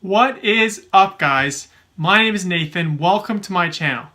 What is up, guys? My name is Nathan. Welcome to my channel.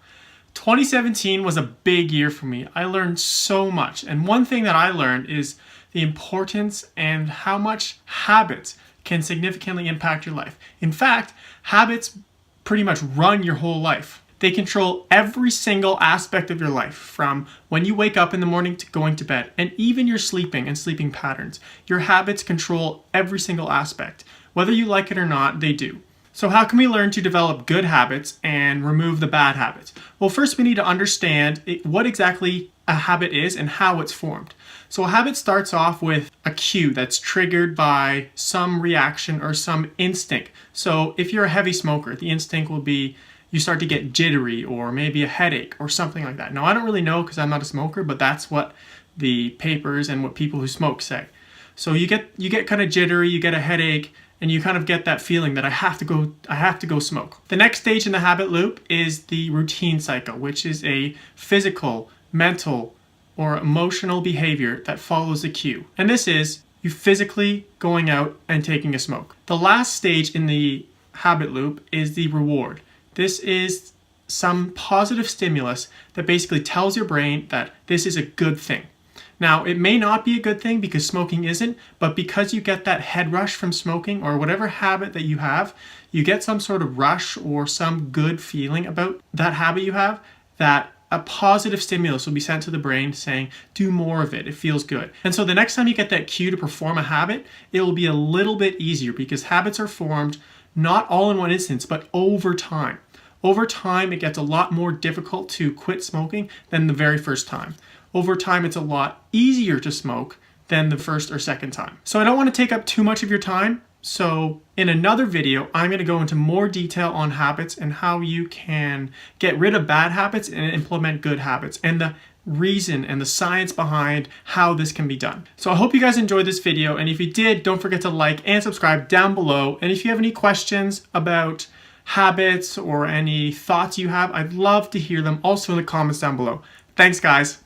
2017 was a big year for me. I learned so much, and one thing that I learned is the importance and how much habits can significantly impact your life. In fact, habits pretty much run your whole life. They control every single aspect of your life, from when you wake up in the morning to going to bed, and even your sleeping and sleeping patterns. Your habits control every single aspect. Whether you like it or not, they do. So how can we learn to develop good habits and remove the bad habits? Well, first we need to understand what exactly a habit is and how it's formed. So a habit starts off with a cue that's triggered by some reaction or some instinct. So if you're a heavy smoker, the instinct will be you start to get jittery or maybe a headache or something like that. Now, I don't really know because I'm not a smoker, but that's what the papers and what people who smoke say. So you get kind of jittery, you get a headache, and you kind of get that feeling that I have to go smoke. The next stage in the habit loop is the routine cycle, which is a physical, mental, or emotional behavior that follows the cue. And this is you physically going out and taking a smoke. The last stage in the habit loop is the reward. This is some positive stimulus that basically tells your brain that this is a good thing. Now, it may not be a good thing because smoking isn't, but because you get that head rush from smoking or whatever habit that you have, you get some sort of rush or some good feeling about that habit you have, that a positive stimulus will be sent to the brain saying, do more of it, it feels good. And so the next time you get that cue to perform a habit, it will be a little bit easier because habits are formed not all in one instance, but over time. Over time, it gets a lot more difficult to quit smoking than the very first time. Over time, it's a lot easier to smoke than the first or second time. So I don't want to take up too much of your time. So in another video, I'm going to go into more detail on habits and how you can get rid of bad habits and implement good habits, and the reason and the science behind how this can be done. So I hope you guys enjoyed this video, and if you did, don't forget to like and subscribe down below. And if you have any questions about habits or any thoughts you have, I'd love to hear them also in the comments down below. Thanks, guys.